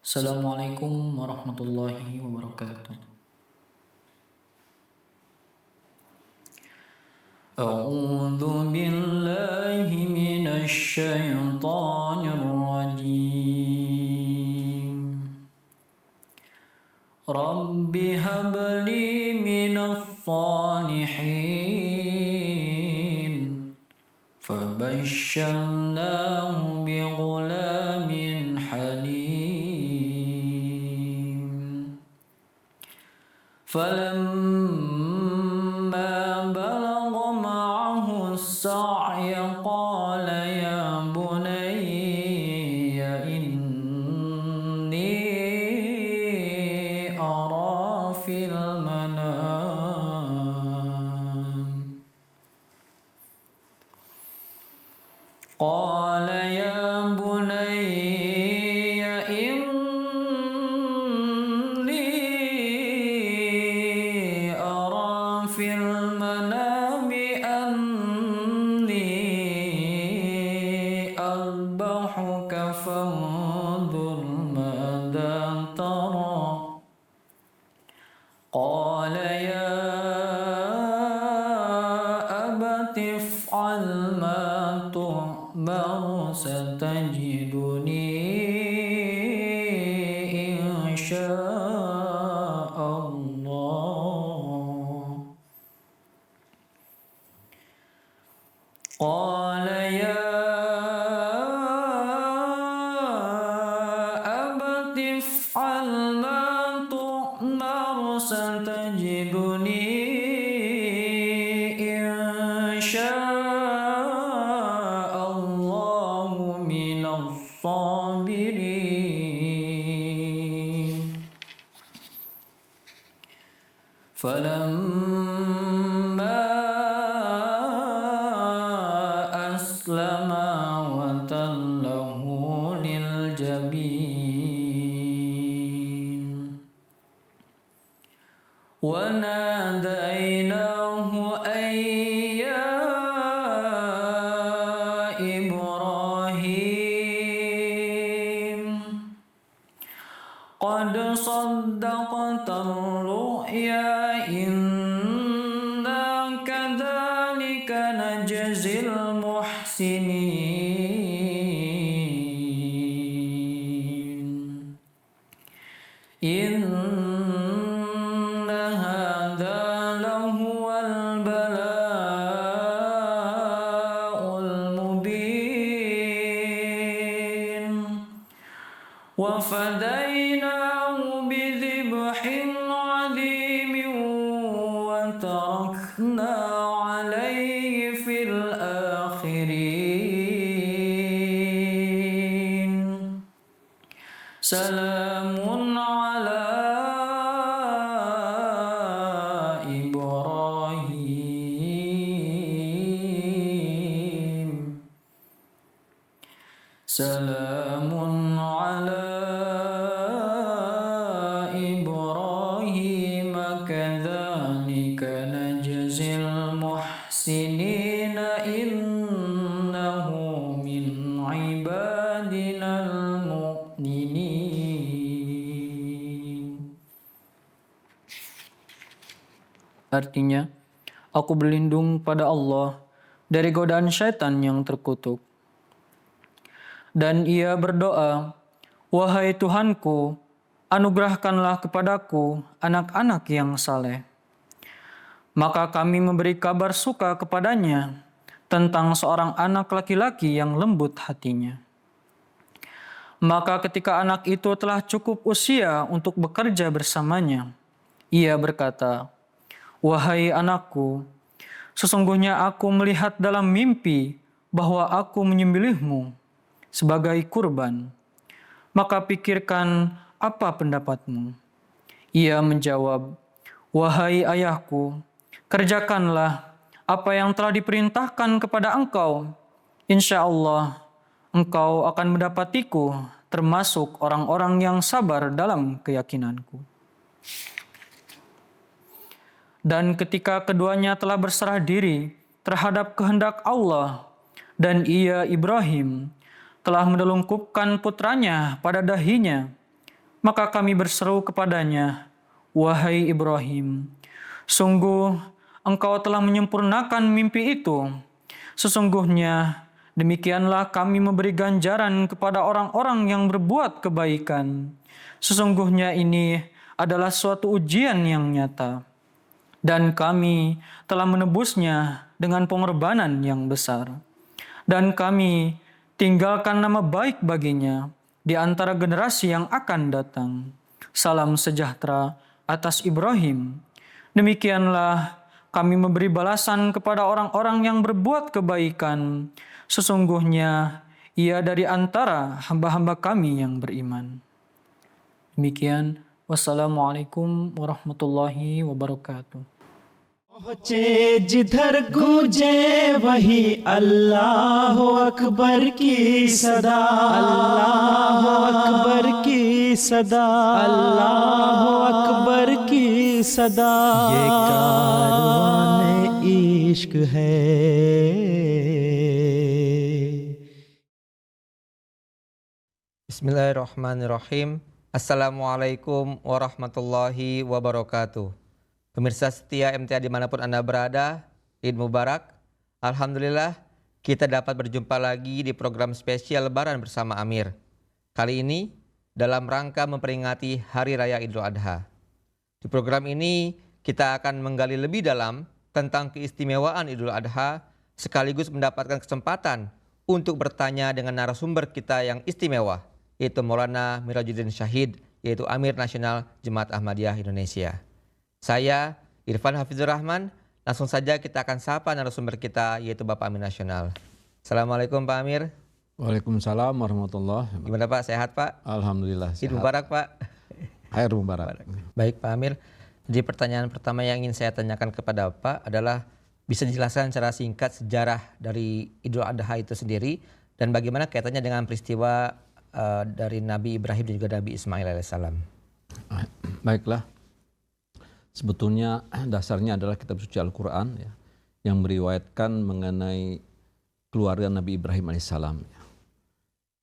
Assalamualaikum warahmatullahi wabarakatuh. A'udzu billahi minasy syaithanir rajim. Rabbi habli minadh shalihin. Fabasyarnahu bighulamin halim. فلما بلغ معه السعي قال يا بني إني أرى في المنام قال يا بني في المنام أني أذبحك فانظر ماذا ترى قال يا أبت افعل ما تؤمر ستجدني إن شاء الله قال يا أبت افعل ما تؤمر ستجدني إن شاء الله من الصابرين فلما أسلما وتله للجبين وناديناه أن يا إبراهيم قد صدقت الرؤيا إنا كذلك نجزي المحسنين إن هذا لهو البلاء المبين وفديناه بذبح عظيم وتركنا عليه في الآخرين سلام على إبراهيم سلام على إبراهيم كذلك نجزي المحسنين إنه من عبادنا المؤمنين. Artinya, aku berlindung pada Allah dari godaan syaitan yang terkutuk. Dan ia berdoa, wahai Tuhanku, anugerahkanlah kepadaku anak-anak yang saleh. Maka kami memberi kabar suka kepadanya tentang seorang anak laki-laki yang lembut hatinya. Maka ketika anak itu telah cukup usia untuk bekerja bersamanya, ia berkata, wahai anakku, sesungguhnya aku melihat dalam mimpi bahwa aku menyembelihmu sebagai kurban. Maka pikirkan apa pendapatmu? Ia menjawab, wahai ayahku, kerjakanlah apa yang telah diperintahkan kepada engkau. Insya Allah, engkau akan mendapatiku termasuk orang-orang yang sabar dalam keyakinanku. Dan ketika keduanya telah berserah diri terhadap kehendak Allah, dan ia Ibrahim telah menelungkupkan putranya pada dahinya, Maka kami berseru kepadanya, "Wahai Ibrahim, sungguh engkau telah menyempurnakan mimpi itu. Sesungguhnya demikianlah kami memberi ganjaran kepada orang-orang yang berbuat kebaikan. Sesungguhnya ini adalah suatu ujian yang nyata. Dan kami telah menebusnya dengan pengorbanan yang besar. Dan kami tinggalkan nama baik baginya di antara generasi yang akan datang. Salam sejahtera atas Ibrahim. Demikianlah kami memberi balasan kepada orang-orang yang berbuat kebaikan. Sesungguhnya ia dari antara hamba-hamba kami yang beriman." Demikian. Wassalamualaikum warahmatullahi wabarakatuh. पहुँचे जिधर गूंजे वही अल्लाह अकबर की सदा, अल्लाह अकबर की सदा, अल्लाह अकबर की सदा। ये कारवाने इश्क है। Bismillahirrahmanirrahim. Assalamualaikum warahmatullahi wabarakatuh. Pemirsa setia MTA dimanapun Anda berada, Id Mubarak. Alhamdulillah kita dapat berjumpa lagi di program spesial Lebaran bersama Amir. Kali ini dalam rangka memperingati Hari Raya Idul Adha. Di program ini kita akan menggali lebih dalam tentang keistimewaan Idul Adha, sekaligus mendapatkan kesempatan untuk bertanya dengan narasumber kita yang istimewa, yaitu Maulana Mirajuddin Syahid, yaitu Amir Nasional Jemaat Ahmadiyah Indonesia. Saya Irfan Hafizur Rahman, langsung saja kita akan sapa narasumber kita, yaitu Bapak Amir Nasional. Assalamualaikum Pak Amir. Waalaikumsalam warahmatullahi wabarakatuh. Gimana Pak, sehat Pak? Alhamdulillah Id sehat. Mubarak Pak. Air Mubarak. Baik Pak Amir, jadi pertanyaan pertama yang ingin saya tanyakan kepada Bapak adalah, bisa dijelaskan secara singkat sejarah dari Idul Adha itu sendiri dan bagaimana kaitannya dengan peristiwa dari Nabi Ibrahim dan juga Nabi Ismail alaihissalam. Baiklah. Sebetulnya dasarnya adalah kitab suci Al-Quran ya, yang meriwayatkan mengenai keluarga Nabi Ibrahim alaihissalam. Ya.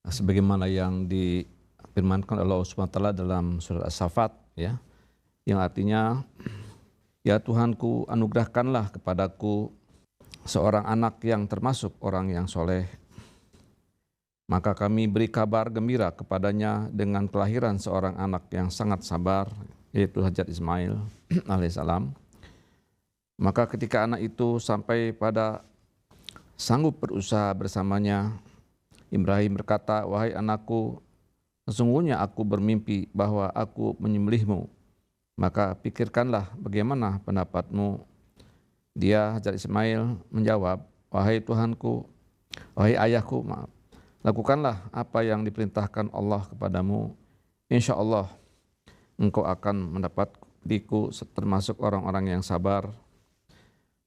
Nah, sebagaimana yang difirmankan oleh Allah SWT dalam surat As-Saffat, ya, yang artinya, "Ya Tuhanku, anugerahkanlah kepadaku seorang anak yang termasuk orang yang soleh. Maka kami beri kabar gembira kepadanya dengan kelahiran seorang anak yang sangat sabar, yaitu Hajat Ismail alaihissalam. Maka ketika anak itu sampai pada sanggup berusaha bersamanya, Ibrahim berkata, 'Wahai anakku, sesungguhnya aku bermimpi bahwa aku menyembelihmu. Maka pikirkanlah bagaimana pendapatmu.' Dia, Hajat Ismail, menjawab, 'Wahai Tuhanku, wahai ayahku, maaf, lakukanlah apa yang diperintahkan Allah kepadamu. Insya Allah engkau akan mendapatiku termasuk orang-orang yang sabar.'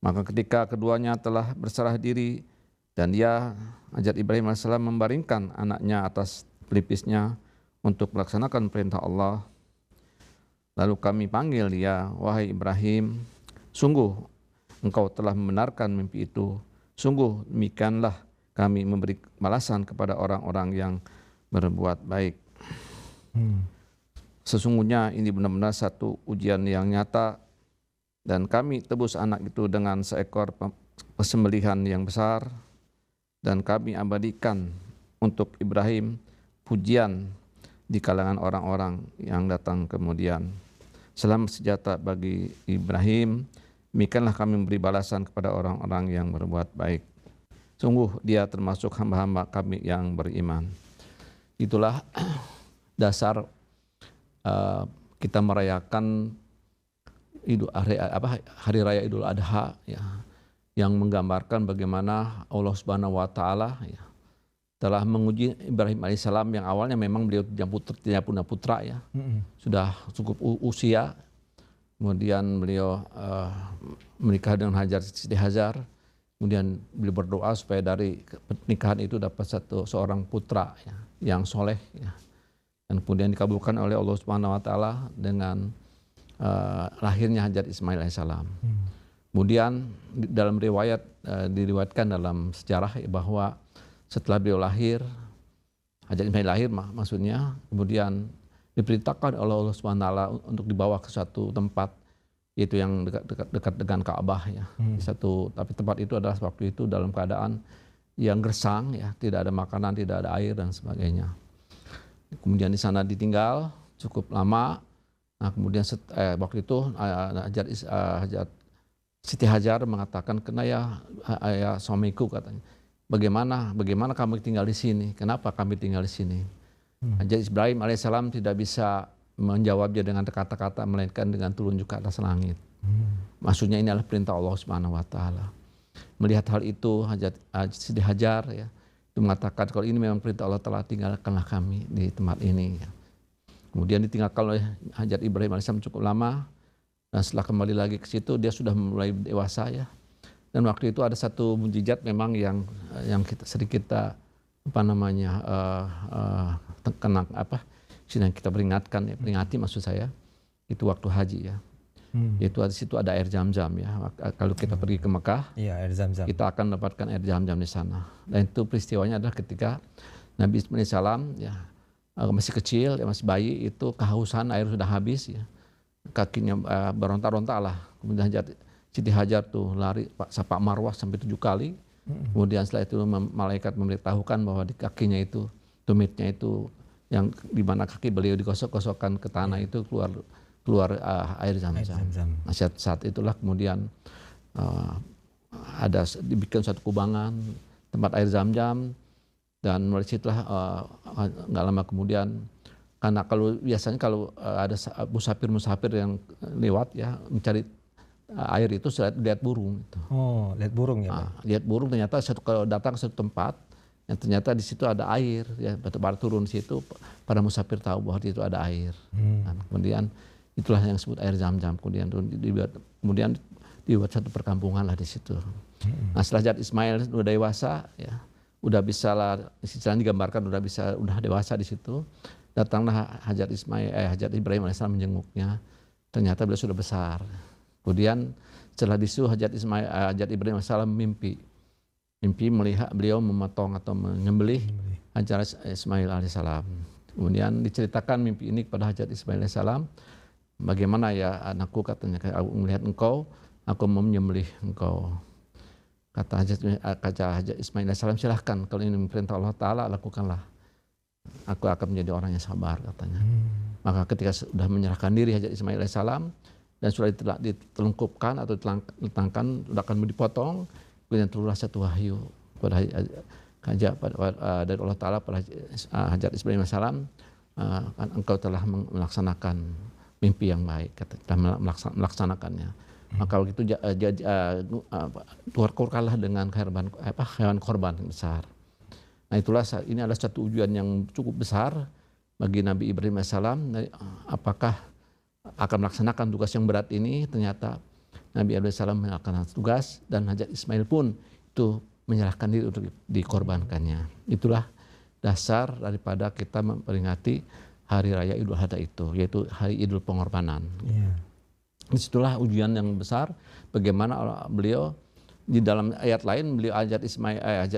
Maka ketika keduanya telah berserah diri dan dia, Hajat Ibrahim AS, membaringkan anaknya atas pelipisnya untuk melaksanakan perintah Allah, lalu kami panggil dia, 'Wahai Ibrahim, sungguh engkau telah membenarkan mimpi itu. Sungguh demikianlah kami memberi balasan kepada orang-orang yang berbuat baik.' Sesungguhnya ini benar-benar satu ujian yang nyata, dan kami tebus anak itu dengan seekor persembelihan yang besar, dan kami abadikan untuk Ibrahim pujian di kalangan orang-orang yang datang kemudian. Selamat sejahtera bagi Ibrahim, demikianlah kami memberi balasan kepada orang-orang yang berbuat baik. Sungguh dia termasuk hamba-hamba kami yang beriman." Itulah dasar kita merayakan Hari Raya Idul Adha, ya, yang menggambarkan bagaimana Allah Subhanahu wa Ta'ala, ya, telah menguji Ibrahim alaihissalam yang awalnya memang beliau tidak punya putra, ya, sudah cukup usia. Kemudian beliau menikah dengan Siti Hajar. Kemudian beliau berdoa supaya dari pernikahan itu dapat seorang putra, ya, yang soleh, ya. Dan kemudian dikabulkan oleh Allah Subhanahu wa Ta'ala dengan lahirnya Hajat Ismail alaihissalam. Kemudian dalam riwayat, diriwayatkan dalam sejarah bahwa setelah beliau lahir, Hajat Ismail lahir maksudnya, kemudian diperintahkan oleh Allah Subhanahu wa taala untuk dibawa ke suatu tempat yaitu yang dekat dengan Ka'bah ya. Tapi tempat itu adalah waktu itu dalam keadaan yang gersang ya, tidak ada makanan, tidak ada air dan sebagainya. Kemudian di sana ditinggal cukup lama. Nah, kemudian waktu itu Siti Hajar mengatakan, "Kena ya suamiku," katanya. Bagaimana kami tinggal di sini? Kenapa kami tinggal di sini? Hajar Ibrahim alaihissalam tidak bisa menjawabnya dengan kata-kata, melainkan dengan telunjuk ke atas langit. Maksudnya ini adalah perintah Allah Subhanahu wa taala. Melihat hal itu, Siti Hajar ya, itu mengatakan, kalau ini memang perintah Allah Ta'ala, tinggalkanlah kami di tempat ini. Ya. Kemudian ditinggalkan oleh Hajar Ibrahim alaihissalam cukup lama, dan setelah kembali lagi ke situ dia sudah mulai dewasa ya. Dan waktu itu ada satu mukjizat memang yang sering kita yang kita peringati maksud saya, itu waktu haji ya. Yaitu di situ ada air Zam-Zam ya. Kalau kita pergi ke Mekah, Air Zam-Zam. kita akan mendapatkan air Zam-Zam di sana. Dan itu peristiwanya adalah ketika Nabi Ismail alaihissalam ya, masih kecil, ya, masih bayi, itu kehausan, air sudah habis ya. Kakinya berontak-rontak lah. Kemudian Siti Hajar tuh lari Safa Marwah sampai 7 kali. Kemudian setelah itu malaikat memberitahukan bahwa di kakinya itu, tumitnya itu, yang di mana kaki beliau digosok-gosokkan ke tanah itu keluar air Zam-Zam. Nah, saat itulah kemudian dibikin suatu kubangan tempat air Zam-Zam, dan mulai situlah nggak lama kemudian, karena biasanya kalau ada musafir yang lewat ya mencari air itu lihat burung. Gitu. Oh, lihat burung ya, Pak? Lihat burung, ternyata kalau datang ke satu tempat yang ternyata di situ ada air, ya batu-batu turun di situ, para musafir tahu bahwa di situ ada air. Nah, kemudian itulah yang disebut air Zam-Zam. Kemudian dibuat satu perkampungan lah di situ. Nah, setelah Hajar Ismail sudah dewasa, ya, udah bisa lah, istilahnya digambarkan udah dewasa di situ. Datanglah Hajar Ibrahim alaihissalam menjenguknya. Ternyata beliau sudah besar. Kemudian setelah disuruh Hajar Ibrahim alaihissalam mimpi melihat beliau memotong atau menyembelih Hajar Ismail alaihissalam. Kemudian diceritakan mimpi ini kepada Hajar Ismail alaihissalam. Bagaimana ya anakku, katanya, aku melihat engkau, aku mau menyembelih engkau. Kata Hajar Ismail alaihissalam, silahkan, kalau ini perintah Allah Ta'ala, lakukanlah. Aku akan menjadi orang yang sabar, katanya. Maka ketika sudah menyerahkan diri Hajar Ismail alaihissalam dan sudah ditelungkupkan atau diletangkan, sudah akan dipotong, kemudian turunlah satu wahyu pada dari Allah Ta'ala pada Hajar Ismail alaihissalam, engkau telah melaksanakan mimpi yang baik, telah melaksanakannya. Maka begitu tukarkanlah dengan hewan korban yang besar. Nah, ini adalah satu ujian yang cukup besar bagi Nabi Ibrahim alaihissalam. Apakah akan melaksanakan tugas yang berat ini? Ternyata Nabi Ibrahim alaihissalam melaksanakan tugas, dan Hajar Ismail pun itu menyerahkan diri untuk dikorbankannya. Itulah dasar daripada kita memperingati Hari Raya Idul Adha itu, yaitu Hari Idul Pengorbanan. Disitulah ujian yang besar, bagaimana beliau di dalam ayat lain, beliau Hajar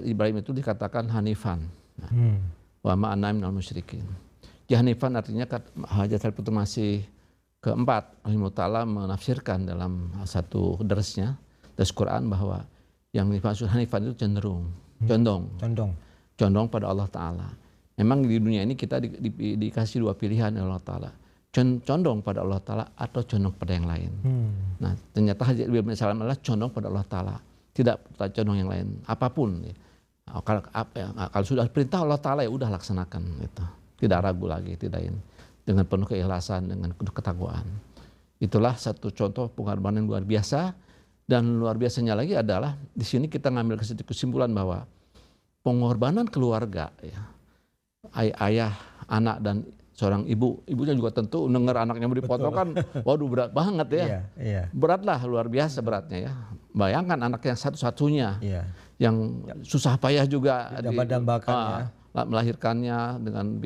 Ibrahim itu dikatakan Hanifan. Wa ma ana minal musyrikin. Hanifan artinya Hajar itu masih keempat. Allah Ta'ala menafsirkan dalam satu dersnya, des Quran, bahwa yang dimaksud Hanifan itu condong pada Allah Ta'ala. Memang di dunia ini kita dikasih dua pilihan oleh Allah Ta'ala. Condong pada Allah Ta'ala atau condong pada yang lain. Nah, ternyata Hajar Ibrahim alaihissalam adalah condong pada Allah Ta'ala. Tidak condong yang lain. Apapun. Kalau sudah perintah Allah Ta'ala, ya udah laksanakan. Gitu. Tidak ragu lagi. Dengan penuh keikhlasan, dengan penuh ketakwaan. Itulah satu contoh pengorbanan yang luar biasa. Dan luar biasanya lagi adalah, di sini kita ngambil kesimpulan bahwa pengorbanan keluarga, ya, ayah, anak, dan seorang ibunya juga tentu dengar anaknya mau dipotong kan, waduh berat banget ya. Berat lah, luar biasa beratnya ya. Bayangkan anak yang satu-satunya, yang susah payah juga melahirkannya, dengan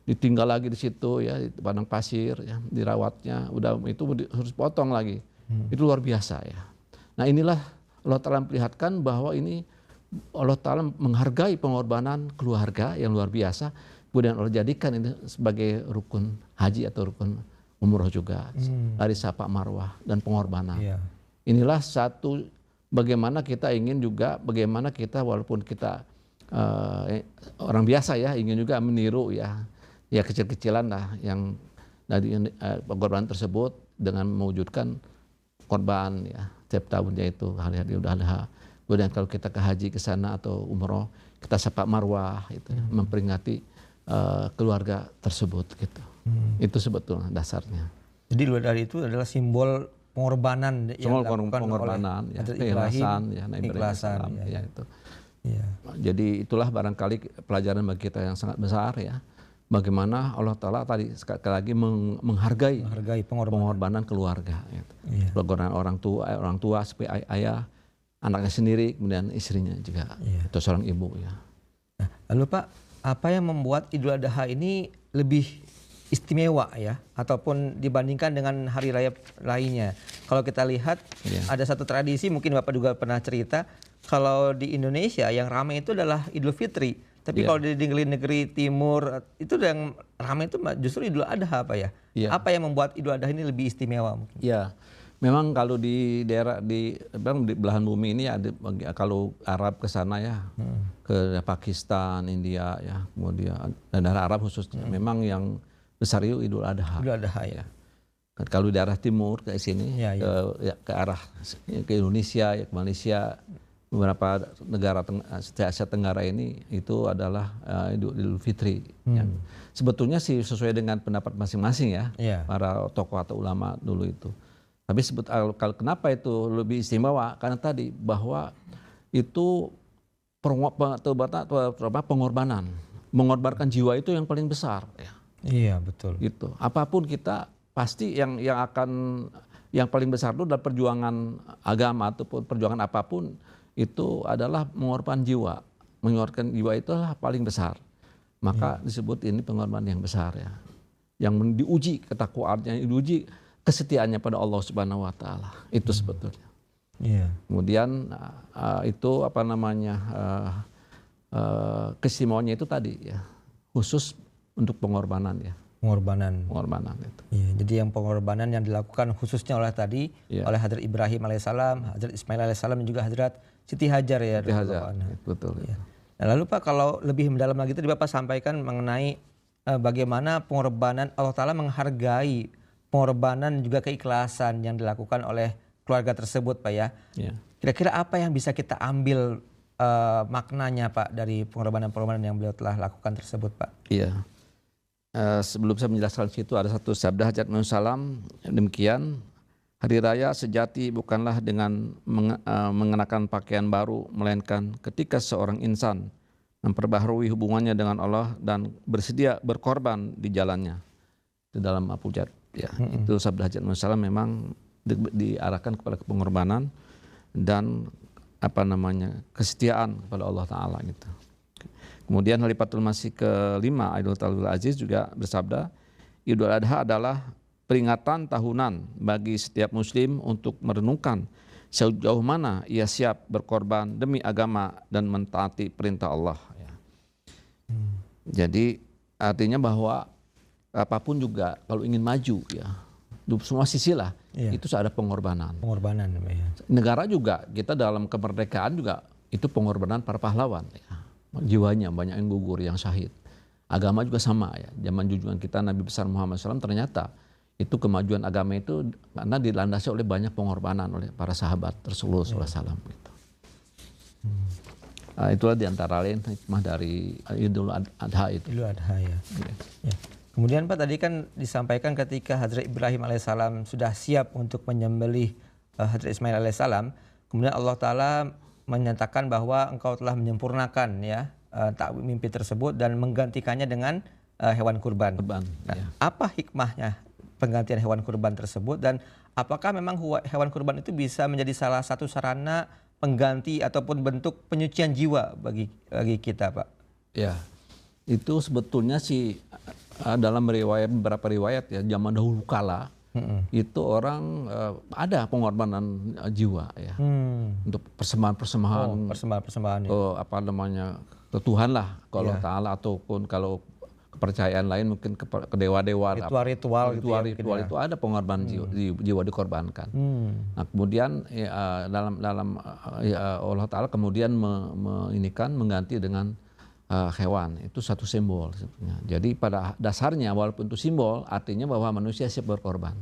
ditinggal lagi di situ ya, di padang pasir ya, dirawatnya, udah itu harus potong lagi. Itu luar biasa ya. Nah, inilah Allah Ta'ala memperlihatkan bahwa ini Allah Ta'ala menghargai pengorbanan keluarga yang luar biasa, Kemudian Allah jadikan ini sebagai rukun haji atau rukun umroh juga, dari Safa Marwah dan pengorbanan. Iya. Inilah satu bagaimana kita ingin juga, bagaimana kita walaupun kita orang biasa ya ingin juga meniru ya kecil-kecilan lah yang dari pengorbanan tersebut dengan mewujudkan korban ya tiap tahunnya itu hari-hari Idul Adha. Kemudian kalau kita ke haji ke sana atau umroh kita Safa Marwah itu memperingati keluarga tersebut gitu. Itu sebetulnya dasarnya. Jadi Idul Adha itu adalah simbol pengorbanan yang dilakukan pengorbanan oleh ya, Hadrat keikhlasan Ibrahim, ya, Nabi Ibrahim keikhlasan, alaihissalam, ya. ya itu. Iya. Jadi itulah barangkali pelajaran bagi kita yang sangat besar ya. Bagaimana Allah Ta'ala tadi sekali lagi menghargai pengorbanan keluarga. Gitu. Iya. Pengorbanan orang tua seperti ayah, anaknya sendiri, kemudian istrinya juga. Iya. Atau seorang ibu ya. Nah, lalu Pak, apa yang membuat Idul Adha ini lebih istimewa ya, ataupun dibandingkan dengan hari raya lainnya? Kalau kita lihat ada satu tradisi, mungkin Bapak juga pernah cerita, kalau di Indonesia yang ramai itu adalah Idul Fitri. Tapi kalau di negeri timur itu yang ramai itu justru Idul Adha Pak ya. Apa yang membuat Idul Adha ini lebih istimewa mungkin? Ya, memang kalau di daerah di belahan bumi ini ada kalau Arab ke sana ya, ke Pakistan, India ya, kemudian dan daerah Arab khususnya memang yang besar itu Idul Adha. Idul Adha ya. Kalau di daerah timur ke sini ke arah ke Indonesia ya, ke Malaysia, beberapa negara Asia Tenggara ini itu adalah Idul Fitri. Ya. Sebetulnya sih sesuai dengan pendapat masing-masing ya, para tokoh atau ulama dulu itu. Tapi kalau kenapa itu lebih istimewa? Karena tadi bahwa itu pengorbanan, mengorbankan jiwa itu yang paling besar. Ya. Iya betul. Gitu. Apapun kita pasti yang paling besar itu adalah perjuangan agama ataupun perjuangan apapun itu adalah mengorbankan jiwa. Mengorbankan jiwa itu adalah paling besar. Maka disebut ini pengorbanan yang besar ya. Yang diuji ketakwaannya, diuji kesetiaannya pada Allah Subhanahu wa taala. Itu sebetulnya. Iya. Kemudian itu apa namanya? Keistimewaannya itu tadi ya. Khusus untuk pengorbanan ya. Pengorbanan itu. Iya, jadi yang pengorbanan yang dilakukan khususnya oleh tadi oleh Hadrat Ibrahim alaihissalam, Hadrat Ismail alaihissalam dan juga Hadrat Siti Hajar ya. Siti Hajar, betul. Ya. Nah, lalu Pak kalau lebih mendalam lagi tadi Bapak sampaikan mengenai bagaimana pengorbanan Allah Ta'ala menghargai pengorbanan juga keikhlasan yang dilakukan oleh keluarga tersebut Pak ya. Kira-kira apa yang bisa kita ambil maknanya Pak dari pengorbanan-pengorbanan yang beliau telah lakukan tersebut Pak? Iya. Sebelum saya menjelaskan situ ada satu sabda Hadrat Nabi Sallam demikian, hari raya sejati bukanlah dengan mengenakan pakaian baru, melainkan ketika seorang insan memperbaharui hubungannya dengan Allah dan bersedia berkorban di jalannya. Itu dalam Abujad ya. Itu sabda Hadrat Nabi Sallam memang diarahkan kepada pengorbanan dan apa namanya kesetiaan kepada Allah Ta'ala gitu. Kemudian Khalifatul Masih ke-5 Aidul Talul Aziz juga bersabda, Idul Adha adalah peringatan tahunan bagi setiap muslim untuk merenungkan sejauh mana ia siap berkorban demi agama dan mentaati perintah Allah. Jadi artinya bahwa apapun juga kalau ingin maju ya, semua sisi lah itu ada pengorbanan. Pengorbanan ya. Negara juga kita dalam kemerdekaan juga itu pengorbanan para pahlawan ya. Jiwanya banyak yang gugur, yang syahid. Agama juga sama ya. Zaman junjungan kita Nabi besar Muhammad SAW ternyata itu kemajuan agama itu karena dilandasi oleh banyak pengorbanan oleh para sahabat Rasulullah SAW. Gitu. Itulah diantara lain hikmah dari Idul Adha itu. Idul Adha ya. Ya. Kemudian Pak tadi kan disampaikan ketika Hadrat Ibrahim alaihissalam sudah siap untuk menyembelih Hadrat Ismail alaihissalam, kemudian Allah Ta'ala menyatakan bahwa engkau telah menyempurnakan ya takwil mimpi tersebut dan menggantikannya dengan hewan kurban. Apa hikmahnya penggantian hewan kurban tersebut dan apakah memang hewan kurban itu bisa menjadi salah satu sarana pengganti ataupun bentuk penyucian jiwa bagi kita Pak? Ya, itu sebetulnya sih dalam beberapa riwayat ya zaman dahulu kala itu orang ada pengorbanan jiwa ya untuk persembahan persembahan apa namanya ke Tuhan lah kalau Allah Ta'ala ataupun kalau kepercayaan lain, mungkin ke dewa-dewa, Ritual-ritual gitu ya, mungkin ritual ya. itu ada pengorbanan jiwa dikorbankan. Nah kemudian dalam Allah Taala kemudian mengganti dengan hewan. Itu satu simbol sebetulnya. Jadi pada dasarnya walaupun itu simbol, artinya bahwa manusia siap berkorban.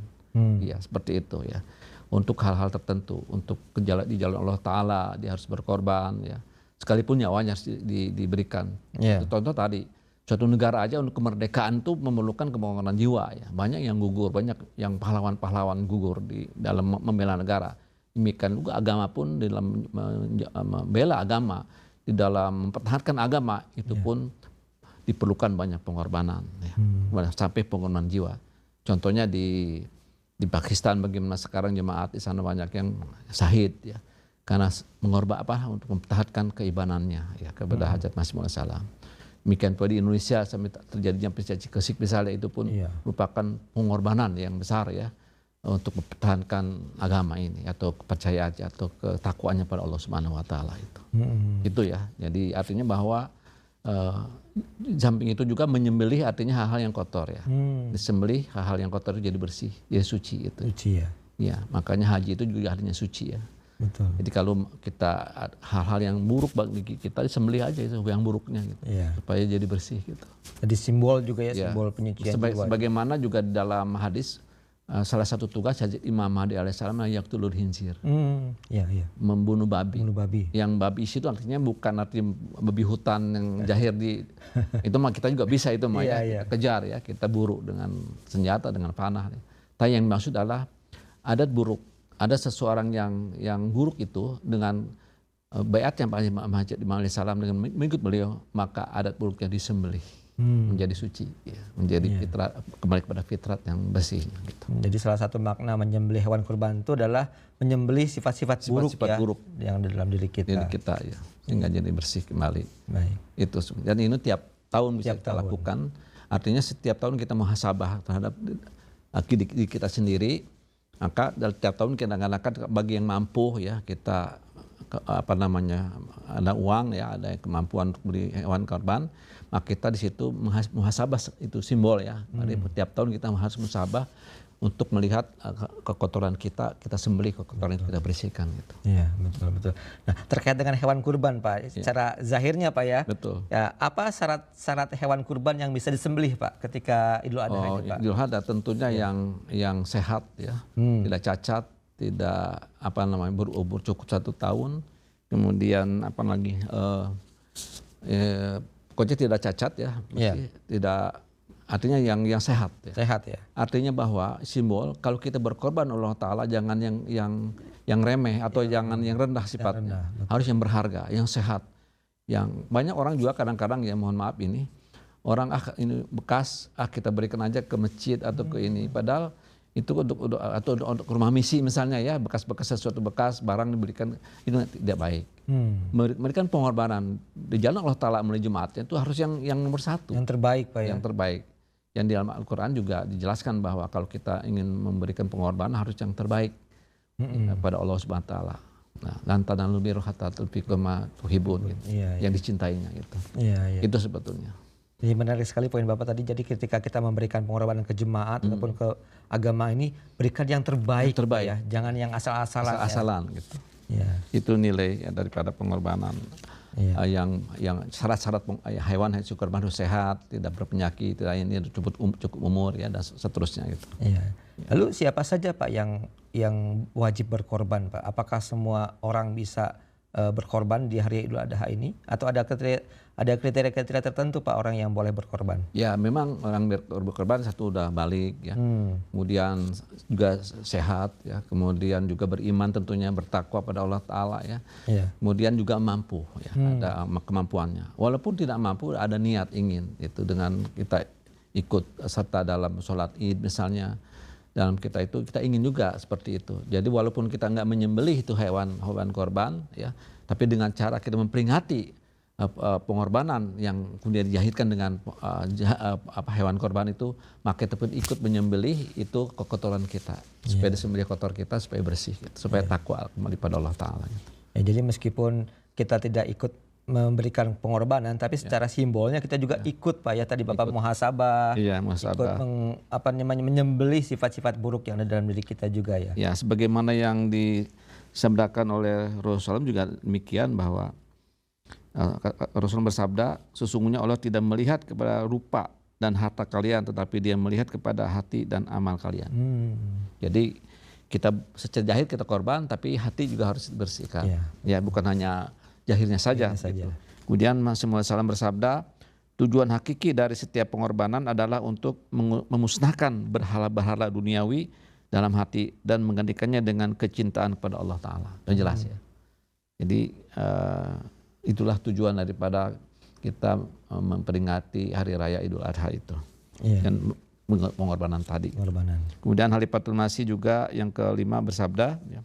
Ya seperti itu ya. Untuk hal-hal tertentu, untuk di jalan Allah Taala dia harus berkorban ya. Sekalipun nyawanya harus diberikan. Yeah. Contoh tadi, suatu negara aja untuk kemerdekaan itu memerlukan pengorbanan jiwa ya. Banyak yang gugur, banyak yang pahlawan-pahlawan gugur di dalam membela negara. Demikian juga agama pun dalam membela agama, di dalam mempertahankan agama itu pun diperlukan banyak pengorbanan ya. Sampai pengorbanan jiwa. Contohnya di Pakistan bagaimana sekarang jemaat di sana banyak yang syahid ya. Karena untuk mempertahankan keimanannya ya kepada Hajat Masih Maud Salam. Demikian pula di Indonesia sampai terjadinya peristiwa Cikesik misalnya, itu pun merupakan pengorbanan yang besar ya untuk mempertahankan agama ini atau kepercayaan atau ketakwaannya pada Allah Subhanahu wa taala itu. Itu ya. Jadi artinya bahwa di samping itu juga menyembelih artinya hal-hal yang kotor ya. Disembelih hal-hal yang kotor itu jadi bersih, jadi suci itu. Suci ya. Ya, makanya haji itu juga artinya suci ya. Betul. Jadi kalau kita hal-hal yang buruk bagi kita disembelih aja itu yang buruknya gitu. Supaya jadi bersih gitu. Jadi simbol juga ya, simbol penyucian jiwa. Sebagaimana juga dalam hadis salah satu tugas Hajat Imam Mahdi alaihissalam yaqtulul khinzir. Membunuh babi. Yang babi itu artinya bukan arti babi hutan yang jahir di itu mah kita juga bisa itu mah ya. Kita kejar ya, kita buru dengan senjata, dengan panah. Tapi yang maksud adalah adat buruk. Ada seseorang yang buruk itu dengan baiat yang paling Hajat Imam alaihissalam dengan mengikut beliau, maka adat buruknya disembelih. Menjadi suci ya, menjadi fitrat, kembali kepada fitrat yang bersih gitu. Jadi salah satu makna menyembelih hewan kurban itu adalah menyembelih sifat-sifat buruk yang dalam diri kita. Ya, sehingga jadi bersih kembali. Baik. Itu dan ini tiap tahun bisa kita lakukan. Artinya setiap tahun kita muhasabah terhadap diri kita sendiri. Maka dalam tiap tahun kita akan bagi yang mampu ya kita ada uang ya, ada kemampuan untuk beli hewan korban, maka kita di situ muhasabah itu simbol ya. Jadi tiap tahun kita harus muhasabah untuk melihat kekotoran kita sembelih kekotoran yang kita bersihkan gitu. Iya, betul. Nah, terkait dengan hewan kurban Pak, secara zahirnya Pak ya. Betul. Ya, apa syarat hewan kurban yang bisa disembelih Pak ketika Idul Adha ini Pak? Idul Adha tentunya yang sehat ya, tidak cacat, tidak berumur cukup 1 tahun, kemudian pokoknya tidak cacat ya, tidak. Artinya yang sehat ya. Sehat ya. Artinya bahwa simbol kalau kita berkorban Allah Ta'ala jangan yang remeh atau jangan yang rendah sifatnya. Harus yang berharga, yang sehat. Yang banyak orang juga kadang-kadang ya mohon maaf ini orang ini bekas kita berikan aja ke masjid atau ke ini, padahal itu untuk rumah misi misalnya ya, bekas-bekas sesuatu bekas barang diberikan itu tidak baik. Memberikan pengorbanan di jalan Allah Ta'ala melalui Jumatnya itu harus yang nomor 1. Yang terbaik Pak ya. Yang terbaik. Yang di dalam Al-Quran juga dijelaskan bahwa kalau kita ingin memberikan pengorbanan harus yang terbaik pada Allah Subhanahu wa taala. Nah, lan tanalul birra hatta tunfiqu ma tuhibun gitu. Yang dicintainya gitu. Itu sebetulnya. Jadi menarik sekali poin Bapak tadi. Jadi ketika kita memberikan pengorbanan ke jemaat ataupun ke agama ini, berikan yang terbaik. Ya. Jangan yang asal-asalan. Asal-asalan gitu. Itu nilai daripada pengorbanan. Yang syarat-syarat hewan kurban harus sehat, tidak berpenyakit, tidak ini cukup umur ya dan seterusnya gitu. Lalu siapa saja Pak yang wajib berkorban Pak? Apakah semua orang bisa berkorban di hari Idul Adha ini atau ada kriteria tertentu Pak orang yang boleh berkorban? Ya memang orang berkorban satu udah balik ya, kemudian juga sehat ya, kemudian juga beriman tentunya, bertakwa pada Allah Ta'ala ya, kemudian juga mampu ya, ada kemampuannya. Walaupun tidak mampu ada niat ingin itu dengan kita ikut serta dalam sholat Id misalnya. Dalam kita ingin juga seperti itu. Jadi walaupun kita nggak menyembelih itu hewan korban ya, tapi dengan cara kita memperingati pengorbanan yang kemudian dijahitkan dengan hewan korban itu, maka kita pun ikut menyembelih itu kekotoran kita supaya disembelih kotor kita supaya bersih gitu, supaya takwa kembali pada Allah Ta'ala gitu. Jadi meskipun kita tidak ikut memberikan pengorbanan, tapi secara simbolnya kita juga ikut Pak ya, tadi Bapak muhasabah, Iya, ikut muhasabah. menyembelih sifat-sifat buruk yang ada dalam diri kita juga ya. Ya, sebagaimana yang disabdakan oleh Rasulullah juga demikian, bahwa Rasulullah bersabda, sesungguhnya Allah tidak melihat kepada rupa dan harta kalian, tetapi Dia melihat kepada hati dan amal kalian. Jadi kita secara zahir kita korban, tapi hati juga harus dibersihkan. Iya. Ya, bukan hanya zahirnya saja. Zahirnya saja. Gitu. Kemudian Rasulullah SAW bersabda, tujuan hakiki dari setiap pengorbanan adalah untuk memusnahkan berhala-berhala duniawi dalam hati dan menggantikannya dengan kecintaan kepada Allah Ta'ala. Dan jelas ya. Jadi itulah tujuan daripada kita memperingati Hari Raya Idul Adha itu. Iya. Dan pengorbanan tadi. Pengorbanan. Kemudian Khalifatul Masih juga yang kelima bersabda, ya,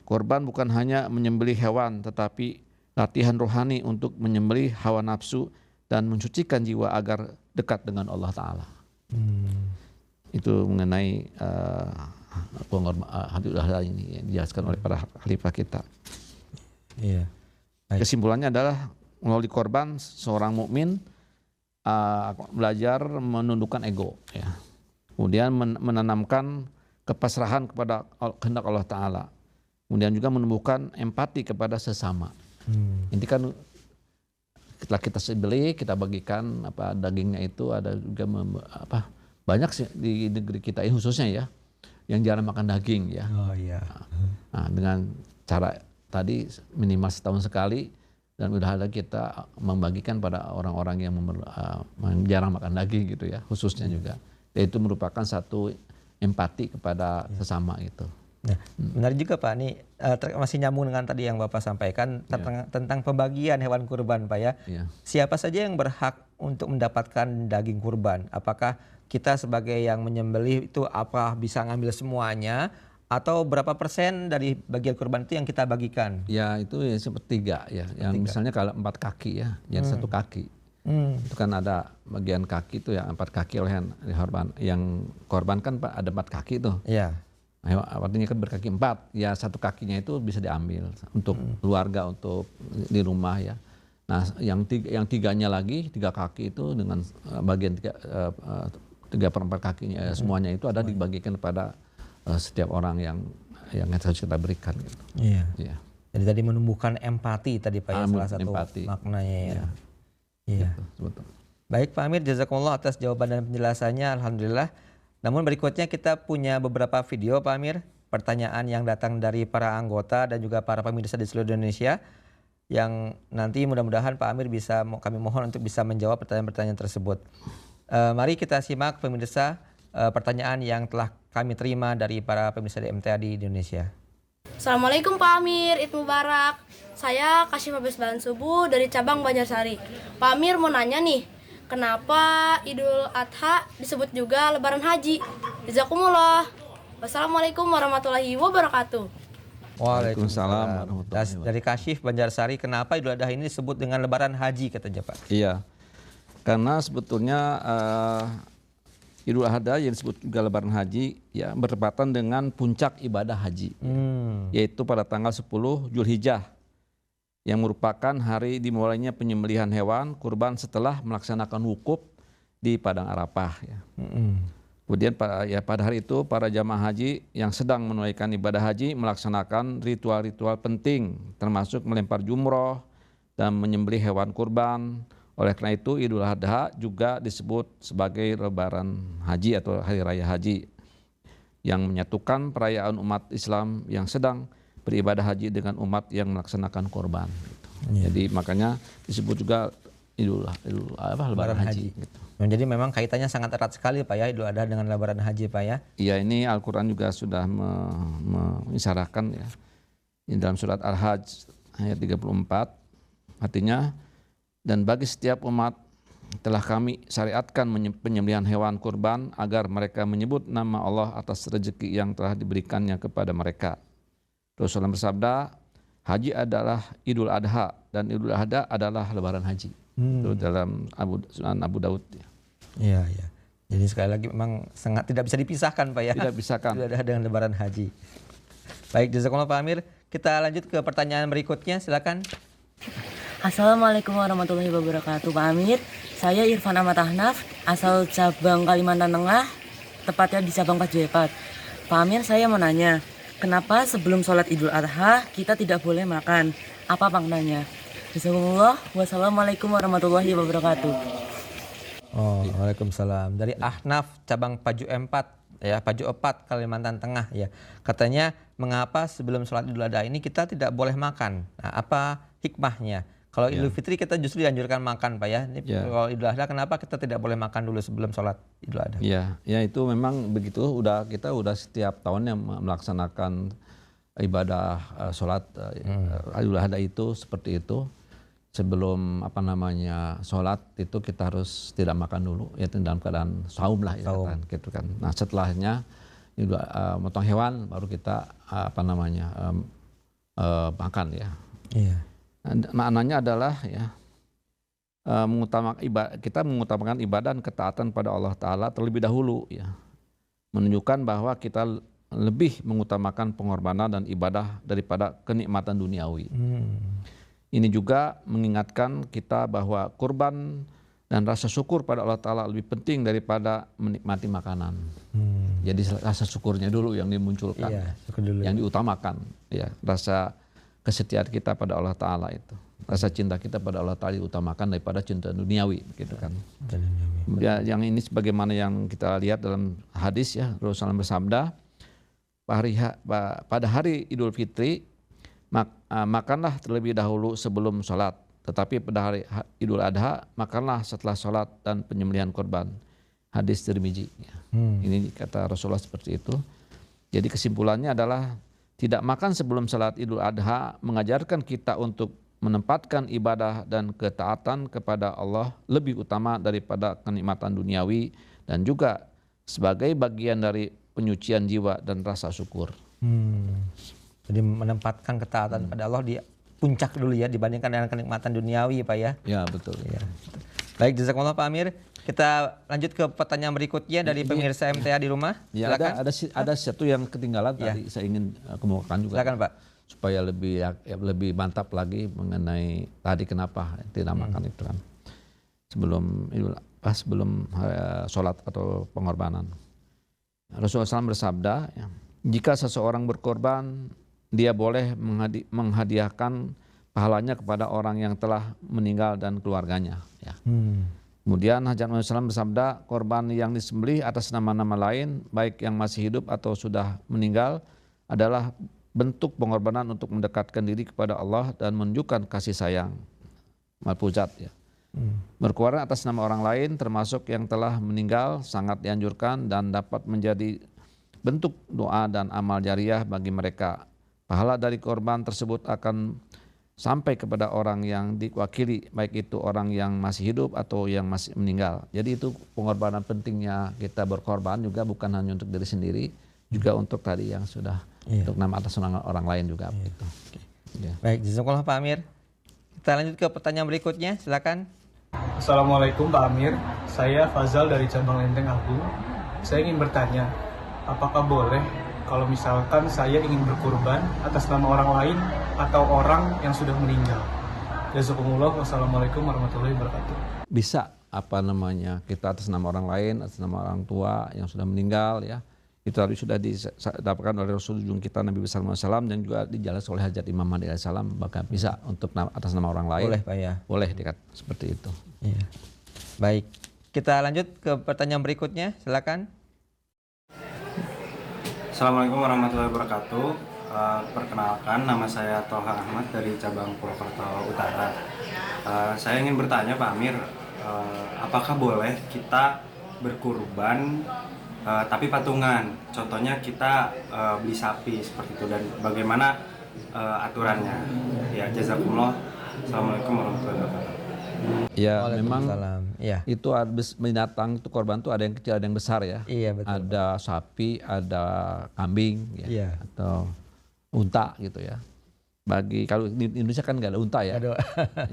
korban bukan hanya menyembelih hewan, tetapi latihan rohani untuk menyembelih hawa nafsu dan mensucikan jiwa agar dekat dengan Allah Ta'ala. Itu mengenai pengorbanan ini yang dijelaskan oleh para khalifah kita. Iya. Baik. Kesimpulannya adalah melalui korban seorang mukmin belajar menundukkan ego, ya. Kemudian menanamkan kepasrahan kepada kehendak Allah Ta'ala. Kemudian juga menumbuhkan empati kepada sesama. Ini kan setelah kita sembelih, kita bagikan dagingnya itu, ada juga banyak sih di negeri kita ini khususnya ya, yang jarang makan daging ya. Oh iya. Nah, dengan cara tadi minimal setahun sekali, dan udah ada kita membagikan pada orang-orang yang jarang makan daging gitu ya, khususnya juga. Itu merupakan satu empati kepada sesama gitu. Nah, benar juga Pak, ini masih nyambung dengan tadi yang Bapak sampaikan tentang pembagian hewan kurban Pak ya. Iya. Siapa saja yang berhak untuk mendapatkan daging kurban? Apakah kita sebagai yang menyembelih itu apa bisa ngambil semuanya? Atau berapa persen dari bagian kurban itu yang kita bagikan? Ya itu ya sepertiga ya. Yang misalnya kalau 4 kaki ya, jadi 1 kaki. Itu kan ada bagian kaki itu ya, 4 kaki oleh yang korban kan Pak ada 4 kaki tuh. Iya. Artinya kan berkaki 4, ya 1 kakinya itu bisa diambil untuk keluarga, untuk di rumah ya. Nah yang tiganya lagi, 3 kaki itu dengan bagian 3/4 kakinya semuanya itu ada dibagikan kepada setiap orang yang harus kita berikan gitu. Iya. Ya. Jadi tadi menumbuhkan empati tadi Pak ya, salah satu empati. maknanya ya. Iya. Betul. Baik Pak Amir, jazakumullah atas jawaban dan penjelasannya, alhamdulillah. Namun berikutnya kita punya beberapa video Pak Amir, pertanyaan yang datang dari para anggota dan juga para pemirsa di seluruh Indonesia, yang nanti mudah-mudahan Pak Amir kami mohon untuk bisa menjawab pertanyaan-pertanyaan tersebut. Mari kita simak pemirsa pertanyaan yang telah kami terima dari para pemirsa di MTA di Indonesia. Assalamualaikum Pak Amir, Id Mubarak. Saya Kasih Mabes Bahan Subuh dari cabang Banjarsari. Pak Amir mau nanya nih, kenapa Idul Adha disebut juga Lebaran Haji? Jazakumullah. Wassalamualaikum warahmatullahi wabarakatuh. Waalaikumsalam warahmatullahi wabarakatuh. Dari Kasih Banjarsari, kenapa Idul Adha ini disebut dengan Lebaran Haji katanya Pak? Iya, karena sebetulnya Idul Adha yang disebut juga Lebaran Haji ya bertepatan dengan puncak ibadah haji, yaitu pada tanggal 10 Zulhijjah yang merupakan hari dimulainya penyembelihan hewan kurban setelah melaksanakan wukuf di Padang Arafah. Ya. Kemudian pada hari itu para jamaah haji yang sedang menunaikan ibadah haji melaksanakan ritual-ritual penting termasuk melempar jumroh dan menyembelih hewan kurban. Oleh karena itu Idul Adha juga disebut sebagai Lebaran Haji atau Hari Raya Haji yang menyatukan perayaan umat Islam yang sedang beribadah haji dengan umat yang melaksanakan korban. Jadi makanya disebut juga Lebaran Haji. Gitu. Jadi memang kaitannya sangat erat sekali Pak ya, Idul Adha dengan Lebaran Haji Pak ya. Iya, ini Al-Quran juga sudah mengisyaratkan ya. Ini dalam surat Al-Hajj ayat 34 artinya, dan bagi setiap umat telah kami syariatkan penyembelihan hewan kurban agar mereka menyebut nama Allah atas rezeki yang telah diberikannya kepada mereka. Rasulullah bersabda, haji adalah Idul Adha dan Idul Adha adalah Lebaran Haji. Itu dalam Sunan Abu Daud. Iya, iya. Jadi sekali lagi memang sangat tidak bisa dipisahkan Pak ya. Tidak pisahkan. Idul Adha dengan Lebaran Haji. Baik, jazakumullah Pak Amir. Kita lanjut ke pertanyaan berikutnya, silakan. Assalamualaikum warahmatullahi wabarakatuh. Pak Amir, saya Irfan Ahmad Ahnaf, asal cabang Kalimantan Tengah, tepatnya di cabang Pajuepat. Pak Amir, saya mau nanya, kenapa sebelum sholat Idul Adha kita tidak boleh makan? Apa maknanya? Bismillah, wassalamualaikum warahmatullahi wabarakatuh. Oh, waalaikumsalam. Dari Ahnaf cabang Pajuepat ya, Pajuepat Kalimantan Tengah ya. Katanya mengapa sebelum sholat Idul Adha ini kita tidak boleh makan? Nah, apa hikmahnya? Kalau Idul Fitri kita justru dianjurkan makan, Pak ya. Ini kalau Idul Adha kenapa kita tidak boleh makan dulu sebelum sholat Idul Adha? Ya, ya itu memang begitu. Kita udah setiap tahunnya melaksanakan ibadah sholat Idul Adha itu seperti itu. Sebelum sholat itu kita harus tidak makan dulu, ya dalam keadaan saum lah ya gitu kan. Nah setelahnya motong hewan baru kita makan ya. Iya. Maknanya adalah ya kita mengutamakan ibadah dan ketaatan pada Allah Taala terlebih dahulu ya, menunjukkan bahwa kita lebih mengutamakan pengorbanan dan ibadah daripada kenikmatan duniawi. Ini juga mengingatkan kita bahwa kurban dan rasa syukur pada Allah Ta'ala lebih penting daripada menikmati makanan. Jadi rasa syukurnya dulu yang dimunculkan, yang diutamakan. Ya, rasa kesetiaan kita pada Allah Ta'ala itu. Rasa cinta kita pada Allah Ta'ala diutamakan daripada cinta duniawi. Gitu kan. Ya, yang ini sebagaimana yang kita lihat dalam hadis ya, Rasulullah bersabda, pada hari Idul Fitri, makanlah terlebih dahulu sebelum sholat. Tetapi pada hari Idul Adha, makanlah setelah sholat dan penyembelihan korban. Hadis Tirmizi. Ini kata Rasulullah seperti itu. Jadi kesimpulannya adalah tidak makan sebelum sholat Idul Adha mengajarkan kita untuk menempatkan ibadah dan ketaatan kepada Allah lebih utama daripada kenikmatan duniawi dan juga sebagai bagian dari penyucian jiwa dan rasa syukur. Jadi menempatkan ketaatan pada Allah di puncak dulu ya dibandingkan dengan kenikmatan duniawi Pak ya. Ya betul. Ya. Baik, jazakumullah Pak Amir. Kita lanjut ke pertanyaan berikutnya dari pemirsa MTA di rumah. Ya, ada satu yang ketinggalan tadi saya ingin kemukakan juga. Silakan Pak. Supaya lebih mantap lagi mengenai tadi kenapa tidak makan itu kan. Sebelum sholat atau pengorbanan. Rasulullah SAW bersabda, ya, jika seseorang berkorban, dia boleh menghadiahkan pahalanya kepada orang yang telah meninggal dan keluarganya. Ya. Kemudian Hajjat Muhammad SAW bersabda, korban yang disembelih atas nama-nama lain, baik yang masih hidup atau sudah meninggal, adalah bentuk pengorbanan untuk mendekatkan diri kepada Allah dan menunjukkan kasih sayang. Malfuzat ya. Berkorban atas nama orang lain, termasuk yang telah meninggal, sangat dianjurkan dan dapat menjadi bentuk doa dan amal jariah bagi mereka. Pahala dari korban tersebut akan sampai kepada orang yang diwakili, baik itu orang yang masih hidup atau yang masih meninggal. Jadi itu pengorbanan pentingnya kita berkorban juga bukan hanya untuk diri sendiri, juga untuk tadi yang sudah untuk nama atas orang lain juga. Gitu. Ya. Baik, jazakallah Pak Amir. Kita lanjut ke pertanyaan berikutnya, silakan. Assalamualaikum Pak Amir, saya Fazal dari cabang Lenteng Agung. Saya ingin bertanya, apakah boleh kalau misalkan saya ingin berkurban atas nama orang lain atau orang yang sudah meninggal? Jazakumullah, wassalamualaikum warahmatullahi wabarakatuh. Bisa kita atas nama orang lain, atas nama orang tua yang sudah meninggal ya. Itu tadi sudah didapatkan oleh Rasul kita Nabi besar Muhammad SAW dan juga dijelaskan oleh Hajat Imam Mahdi alaihissalam, bahkan bisa untuk atas nama orang lain. Boleh Pak ya. Boleh dikat seperti itu. Iya. Baik, kita lanjut ke pertanyaan berikutnya, silakan. Assalamualaikum warahmatullahi wabarakatuh. Perkenalkan, nama saya Toha Ahmad dari cabang Purwokerto Utara. Saya ingin bertanya Pak Amir, apakah boleh kita berkurban tapi patungan? Contohnya kita beli sapi seperti itu, dan bagaimana aturannya? Ya, jazakumullah. Assalamualaikum warahmatullahi wabarakatuh. Ya memang ya. Itu binatang itu korban itu ada yang kecil ada yang besar ya. Iya betul. Ada sapi, ada kambing ya, atau unta gitu ya. Kalau di Indonesia kan nggak ada unta ya.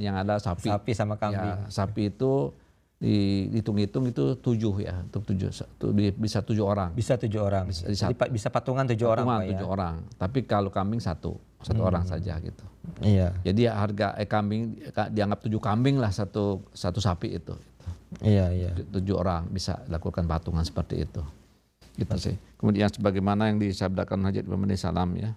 Yang ada sapi. Sapi sama kambing. Ya, sapi itu dihitung-hitung itu 7 ya, untuk 7 bisa 7 orang. Bisa 7 orang. Bisa patungan 7 orang. Patungan 7 orang. Tapi kalau kambing 1. satu orang saja gitu. Iya. Jadi harga kambing dianggap 7 kambing lah satu sapi itu. Iya, iya. 7 orang bisa lakukan patungan seperti itu. Gitu sih. Kemudian sebagaimana yang disabdakan Hajat Imam Salam ya.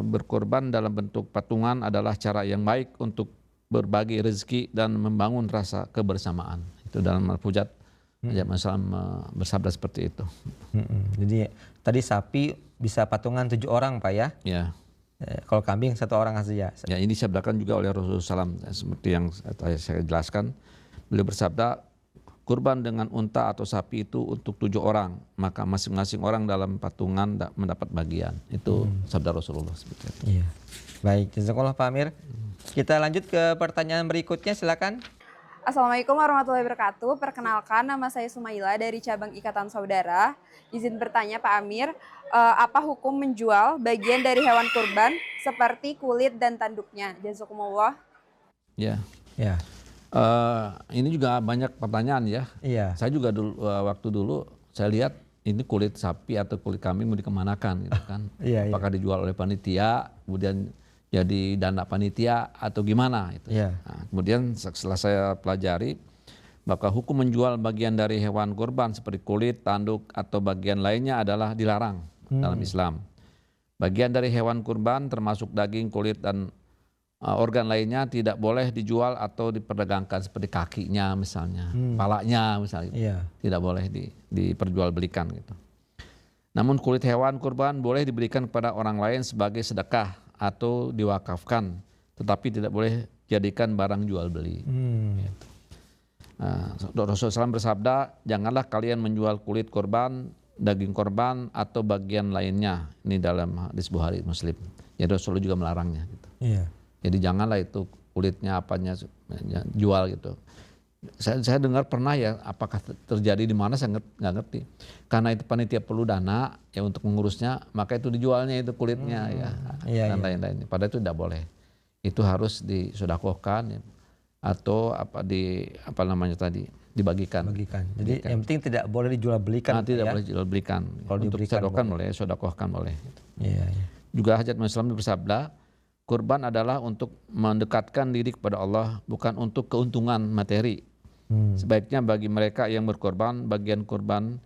Berkorban dalam bentuk patungan adalah cara yang baik untuk berbagi rezeki dan membangun rasa kebersamaan. Itu dalam Al-Fujat Hajat Imam Salam bersabda seperti itu. Jadi tadi sapi bisa patungan 7 orang Pak ya? Ya. Kalau kambing 1 orang saja. Ya, ini disabdakan juga oleh Rasulullah SAW seperti yang saya jelaskan. Beliau bersabda, kurban dengan unta atau sapi itu untuk 7 orang, maka masing-masing orang dalam patungan mendapat bagian. Itu sabda Rasulullah seperti itu. Iya. Baik, jazakallah Pak Amir. Kita lanjut ke pertanyaan berikutnya, silakan. Assalamualaikum warahmatullahi wabarakatuh. Perkenalkan, nama saya Sumaila dari cabang Ikatan Saudara. Izin bertanya Pak Amir, apa hukum menjual bagian dari hewan kurban seperti kulit dan tanduknya? Jazakumullah. Ya. Ya. Ini juga banyak pertanyaan ya. Iya. Saya juga waktu dulu saya lihat ini kulit sapi atau kulit kambing mau dikemanakan gitu kan. Iya, Apakah dijual oleh panitia, kemudian jadi dana panitia atau gimana itu. Iya. Nah, kemudian setelah saya pelajari bahwa hukum menjual bagian dari hewan kurban seperti kulit, tanduk atau bagian lainnya adalah dilarang dalam Islam. Bagian dari hewan kurban termasuk daging, kulit dan organ lainnya tidak boleh dijual atau diperdagangkan seperti kakinya misalnya, palanya misalnya. Iya. Tidak boleh diperjualbelikan gitu. Namun kulit hewan kurban boleh diberikan kepada orang lain sebagai sedekah atau diwakafkan, tetapi tidak boleh jadikan barang jual beli. Gitu. Rasulullah SAW bersabda, janganlah kalian menjual kulit korban, daging korban atau bagian lainnya. Ini dalam hadis Bukhari Muslim. Jadi Rasulullah juga melarangnya. Gitu. Iya. Jadi janganlah itu kulitnya apanya jual gitu. Saya dengar pernah ya, apakah terjadi di mana saya nggak ngerti. Karena itu panitia perlu dana ya untuk mengurusnya, maka itu dijualnya itu kulitnya ya dan lain-lain. Padahal itu tidak boleh. Itu harus disedekahkan ya, atau dibagikan. Jadi yang penting tidak boleh dijual belikan. Tidak boleh dijual belikan. Kalau untuk diberikan boleh, sedekahkan boleh. Iya, iya. Juga Hajat Islam bersabda, kurban adalah untuk mendekatkan diri kepada Allah, bukan untuk keuntungan materi. Sebaiknya bagi mereka yang berkorban, bagian kurban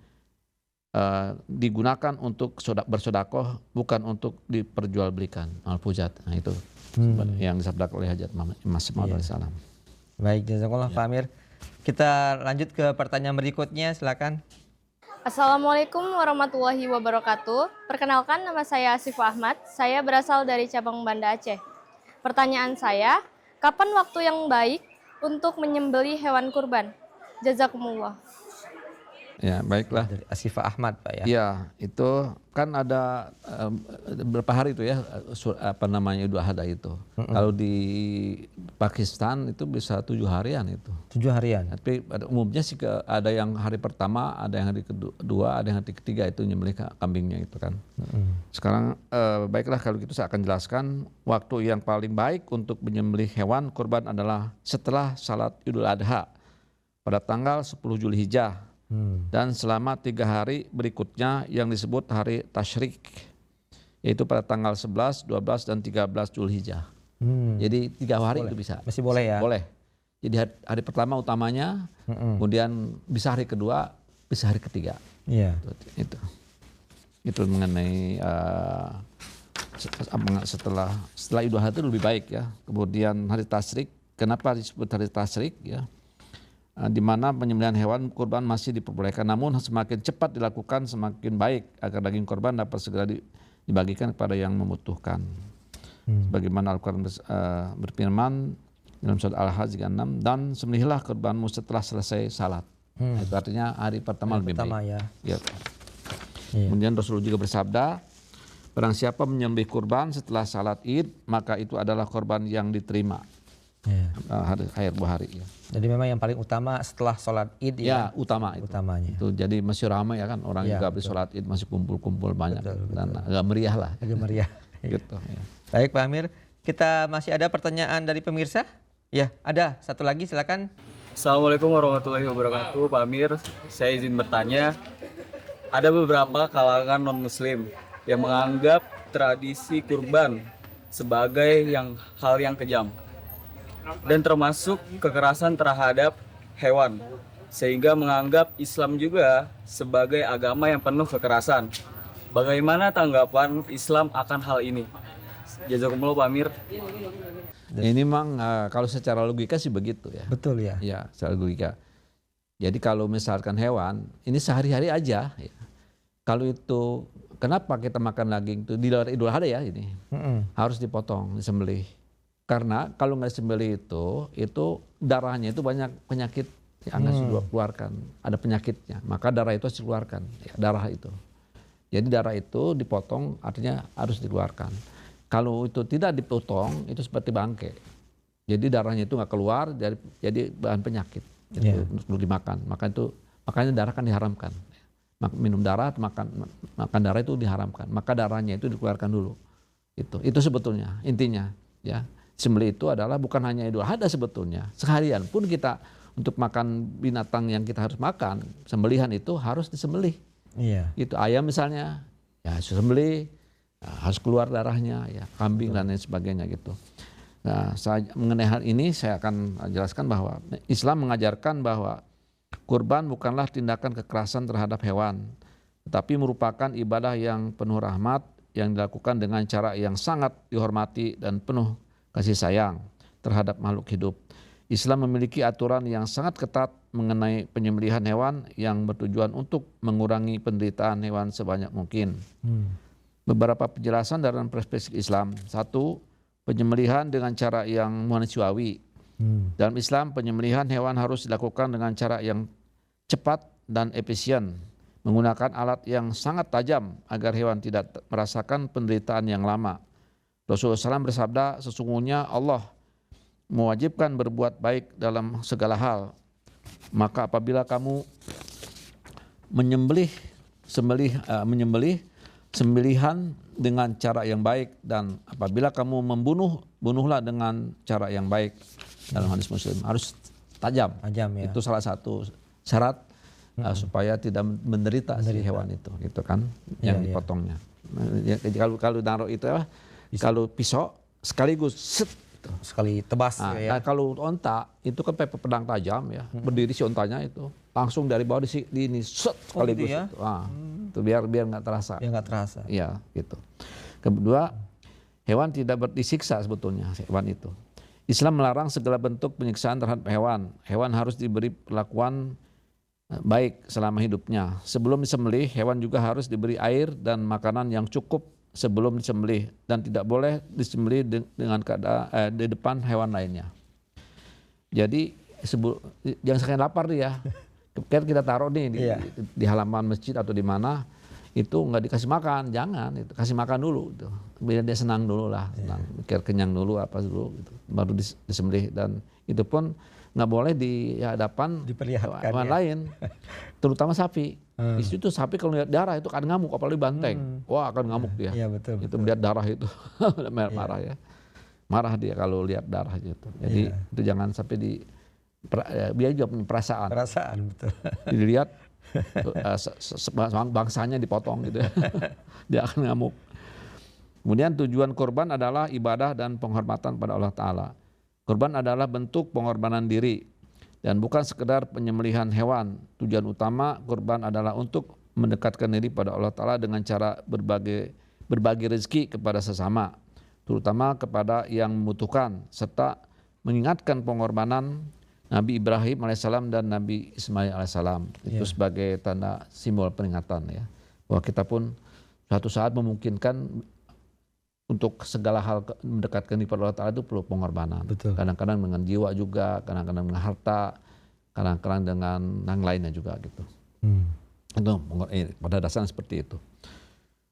digunakan untuk bersedekah, bukan untuk diperjualbelikan. Al-Fujat. Nah itu yang disabdakan oleh Hajat Imam Salam. Baik, jazakallah Pak Amir. Kita lanjut ke pertanyaan berikutnya, silakan. Assalamualaikum warahmatullahi wabarakatuh. Perkenalkan, nama saya Asif Ahmad. Saya berasal dari cabang Banda Aceh. Pertanyaan saya, kapan waktu yang baik untuk menyembelih hewan kurban? Jazakumullah. Ya, baiklah. Dari Asifah Ahmad Pak ya. Iya, itu kan ada berapa hari itu ya Idul Adha itu. Kalau di Pakistan itu bisa 7 harian itu. 7 harian. Tapi pada umumnya sih ada yang hari pertama, ada yang hari kedua, ada yang hari ketiga itu nyembelih kambingnya itu kan. Sekarang baiklah kalau gitu saya akan jelaskan waktu yang paling baik untuk menyembelih hewan kurban adalah setelah salat Idul Adha pada tanggal 10 Zulhijjah. Dan selama 3 hari berikutnya yang disebut hari Tasyrik, yaitu pada tanggal 11, 12, dan 13 Zulhijjah. Jadi 3 hari boleh. itu bisa. Masih boleh ya? Boleh. Jadi hari pertama utamanya, kemudian bisa hari kedua, bisa hari ketiga. Iya. Itu mengenai setelah Idul Adha itu lebih baik ya. Kemudian hari Tasyrik, kenapa disebut hari Tasyrik ya? Di mana penyembelihan hewan kurban masih diperbolehkan, namun semakin cepat dilakukan semakin baik agar daging kurban dapat segera dibagikan kepada yang membutuhkan. Sebagaimana Al-Quran berfirman dalam surat Al-Hajj 6, dan sembelihlah kurbanmu setelah selesai salat. Itu artinya hari pertama lebih baik. Ya. Ya. Kemudian Rasulullah juga bersabda, barang siapa menyembelih kurban setelah salat Id, maka itu adalah kurban yang diterima. Ayat Bukhari ya. Jadi memang yang paling utama setelah sholat Id ya, utama itu. Utamanya. Itu jadi masih ramai ya kan, orang juga habis sholat Id masih kumpul-kumpul banyak dan agak meriah lah. Agak meriah. Gitu. Ya. Baik Pak Amir, kita masih ada pertanyaan dari pemirsa? Ya, ada satu lagi silakan. Assalamualaikum warahmatullahi wabarakatuh, Pak Amir. Saya izin bertanya, ada beberapa kalangan non-Muslim yang menganggap tradisi kurban sebagai hal yang kejam dan termasuk kekerasan terhadap hewan, sehingga menganggap Islam juga sebagai agama yang penuh kekerasan. Bagaimana tanggapan Islam akan hal ini? Jazakumullah Pak Amir. Ini memang kalau secara logika sih begitu ya. Betul ya. Ya, secara logika. Jadi kalau misalkan hewan, ini sehari-hari aja. Ya. Kalau itu, kenapa kita makan daging itu di luar Idul Adha ya ini? Harus dipotong, disembelih. Karena kalau nggak disembelih itu darahnya itu banyak penyakit yang harus dikeluarkan. Ada penyakitnya, maka darah itu harus dikeluarkan. Ya, darah itu. Jadi darah itu dipotong artinya harus dikeluarkan. Kalau itu tidak dipotong itu seperti bangke. Jadi darahnya itu nggak keluar jadi bahan penyakit. Itu perlu dimakan. Makanya darah kan diharamkan. Minum darah, makan darah itu diharamkan. Maka darahnya itu dikeluarkan dulu. Itu sebetulnya intinya. Ya, sembelih itu adalah bukan hanya Idul Adha sebetulnya. Seharian pun kita untuk makan binatang yang kita harus makan, sembelihan itu harus disembelih. Iya. Itu ayam misalnya, ya sembelih, harus keluar darahnya, ya kambing dan lain sebagainya gitu. Nah, mengenai hal ini saya akan jelaskan bahwa Islam mengajarkan bahwa kurban bukanlah tindakan kekerasan terhadap hewan, tetapi merupakan ibadah yang penuh rahmat yang dilakukan dengan cara yang sangat dihormati dan penuh kasih sayang terhadap makhluk hidup. Islam memiliki aturan yang sangat ketat mengenai penyembelihan hewan yang bertujuan untuk mengurangi penderitaan hewan sebanyak mungkin. Beberapa penjelasan dalam perspektif Islam. 1. Penyembelihan dengan cara yang manusiawi. Dalam Islam, penyembelihan hewan harus dilakukan dengan cara yang cepat dan efisien, menggunakan alat yang sangat tajam agar hewan tidak merasakan penderitaan yang lama. Rasulullah SAW bersabda, sesungguhnya Allah mewajibkan berbuat baik dalam segala hal. Maka apabila kamu menyembelih sembelihan dengan cara yang baik, dan apabila kamu bunuhlah dengan cara yang baik. Dalam hadis Muslim harus tajam ya. Itu salah satu syarat supaya tidak menderita si hewan itu, gitu kan, yang dipotongnya. Kalau naruh itu kalau pisau sekaligus set. Sekali tebas ya. Nah, kalau onta itu kan pakai pedang tajam ya, berdiri si ontanya itu langsung dari bawah di ini set sekaligus. Gitu ya? Itu biar nggak terasa. Ya nggak terasa. Iya gitu. Kedua, hewan tidak disiksa sebetulnya hewan itu. Islam melarang segala bentuk penyiksaan terhadap hewan. Hewan harus diberi perlakuan baik selama hidupnya. Sebelum disembelih, hewan juga harus diberi air dan makanan yang cukup sebelum disembelih, dan tidak boleh disembelih dengan keadaan di depan hewan lainnya. Jadi jangan sekalian lapar dia. Kita taruh nih di halaman masjid atau di mana, itu nggak dikasih makan, jangan. Itu kasih makan dulu, gitu. Biar dia senang dulu lah, biar kenyang dulu apa dulu, gitu. Baru disembelih. Dan itu pun nggak boleh di hadapan hewan lain, terutama sapi. Di situ sapi kalau lihat darah itu akan ngamuk, apalagi banteng. Wah, akan ngamuk dia. Iya, betul. Itu melihat darah itu marah ya. Marah dia kalau lihat darah gitu. Jadi itu jangan sampai dia juga punya perasaan. Perasaan, betul. Dilihat bangsanya dipotong gitu ya. Dia akan ngamuk. Kemudian tujuan kurban adalah ibadah dan penghormatan pada Allah Ta'ala. Kurban adalah bentuk pengorbanan diri dan bukan sekedar penyembelihan hewan. Tujuan utama kurban adalah untuk mendekatkan diri pada Allah Ta'ala dengan cara berbagi rezeki kepada sesama, terutama kepada yang membutuhkan, serta mengingatkan pengorbanan Nabi Ibrahim alaihissalam dan Nabi Ismail alaihissalam. Itu sebagai tanda simbol peringatan ya, bahwa kita pun suatu saat memungkinkan untuk segala hal mendekatkan diri pada Allah Ta'ala itu perlu pengorbanan. Kadang-kadang dengan jiwa juga, kadang-kadang dengan harta, kadang-kadang dengan yang lainnya juga gitu. Itu pada dasarnya seperti itu.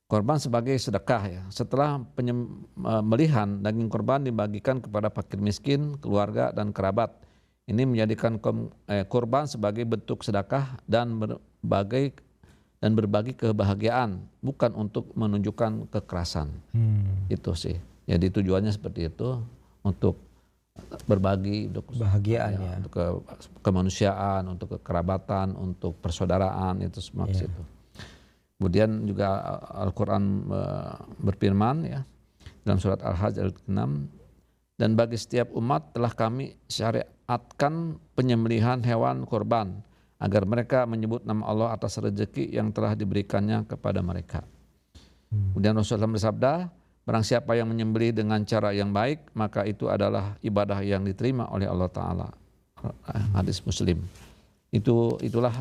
Korban sebagai sedekah ya. Setelah penyembelihan, daging korban dibagikan kepada fakir miskin, keluarga dan kerabat. Ini menjadikan korban sebagai bentuk sedekah dan berbagi kebahagiaan, bukan untuk menunjukkan kekerasan. Itu sih. Jadi tujuannya seperti itu, untuk berbagi, untuk kebahagiaan, untuk kemanusiaan, untuk kekerabatan, untuk persaudaraan, itu semua ke situ. Kemudian juga Al-Quran berfirman ya dalam surat Al-Hajj ayat 6, dan bagi setiap umat telah kami syariatkan penyembelihan hewan kurban agar mereka menyebut nama Allah atas rezeki yang telah diberikannya kepada mereka. Kemudian Rasulullah bersabda, barang siapa yang menyembelih dengan cara yang baik, maka itu adalah ibadah yang diterima oleh Allah Ta'ala. Hadis Muslim. Itulah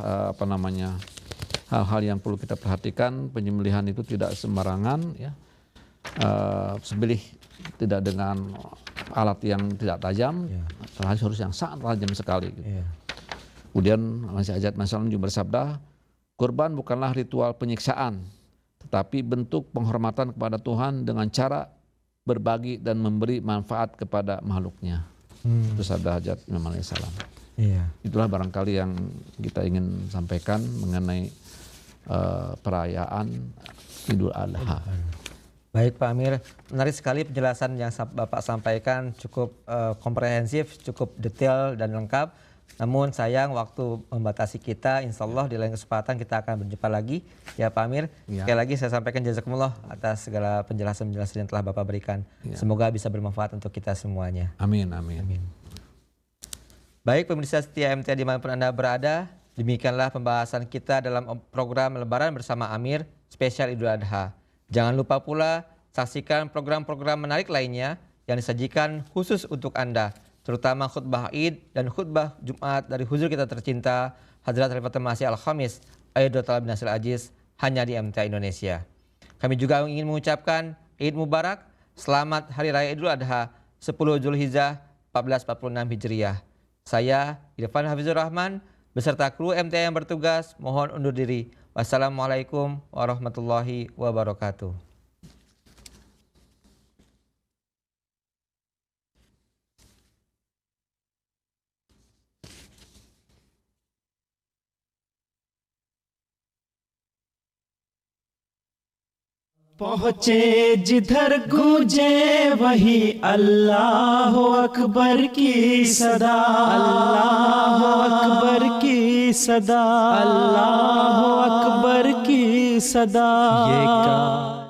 hal-hal yang perlu kita perhatikan. Penyembelihan itu tidak sembarangan ya. Sembelih tidak dengan alat yang tidak tajam, harus yang sangat tajam sekali gitu. Kemudian Masih Ajat Masalah juga bersabda, kurban bukanlah ritual penyiksaan, tetapi bentuk penghormatan kepada Tuhan dengan cara berbagi dan memberi manfaat kepada makhluknya. Itu sabda Hajat Imam alaihissalam. Itulah barangkali yang kita ingin sampaikan mengenai perayaan Idul Adha. Baik Pak Amir, menarik sekali penjelasan yang Bapak sampaikan, cukup komprehensif, cukup detail dan lengkap. Namun sayang waktu membatasi kita, insya Allah di lain kesempatan kita akan berjumpa lagi ya Pak Amir. Sekali lagi saya sampaikan jazakumullah atas segala penjelasan-penjelasan yang telah Bapak berikan. Semoga bisa bermanfaat untuk kita semuanya. Amin. Baik pemirsa setia MTA dimanapun Anda berada, demikianlah pembahasan kita dalam program Lebaran bersama Amir spesial Idul Adha. Jangan lupa pula saksikan program-program menarik lainnya yang disajikan khusus untuk Anda, terutama khutbah Id dan khutbah Jumat dari huzur kita tercinta Hadrat Khalifatul Masih Al-Khamis Ayyadullah bin Nasir Aziz hanya di MTA Indonesia. Kami juga ingin mengucapkan Id Mubarak, selamat Hari Raya Idul Adha 10 Zulhijjah 1446 Hijriah. Saya Irfan Hafizur Rahman beserta kru MTA yang bertugas mohon undur diri. Wassalamualaikum warahmatullahi wabarakatuh. पहुँचे जिधर गूंजे वही अल्लाह अकबर की सदा, अल्लाह अकबर की सदा, अल्लाह अकबर की सदा। ये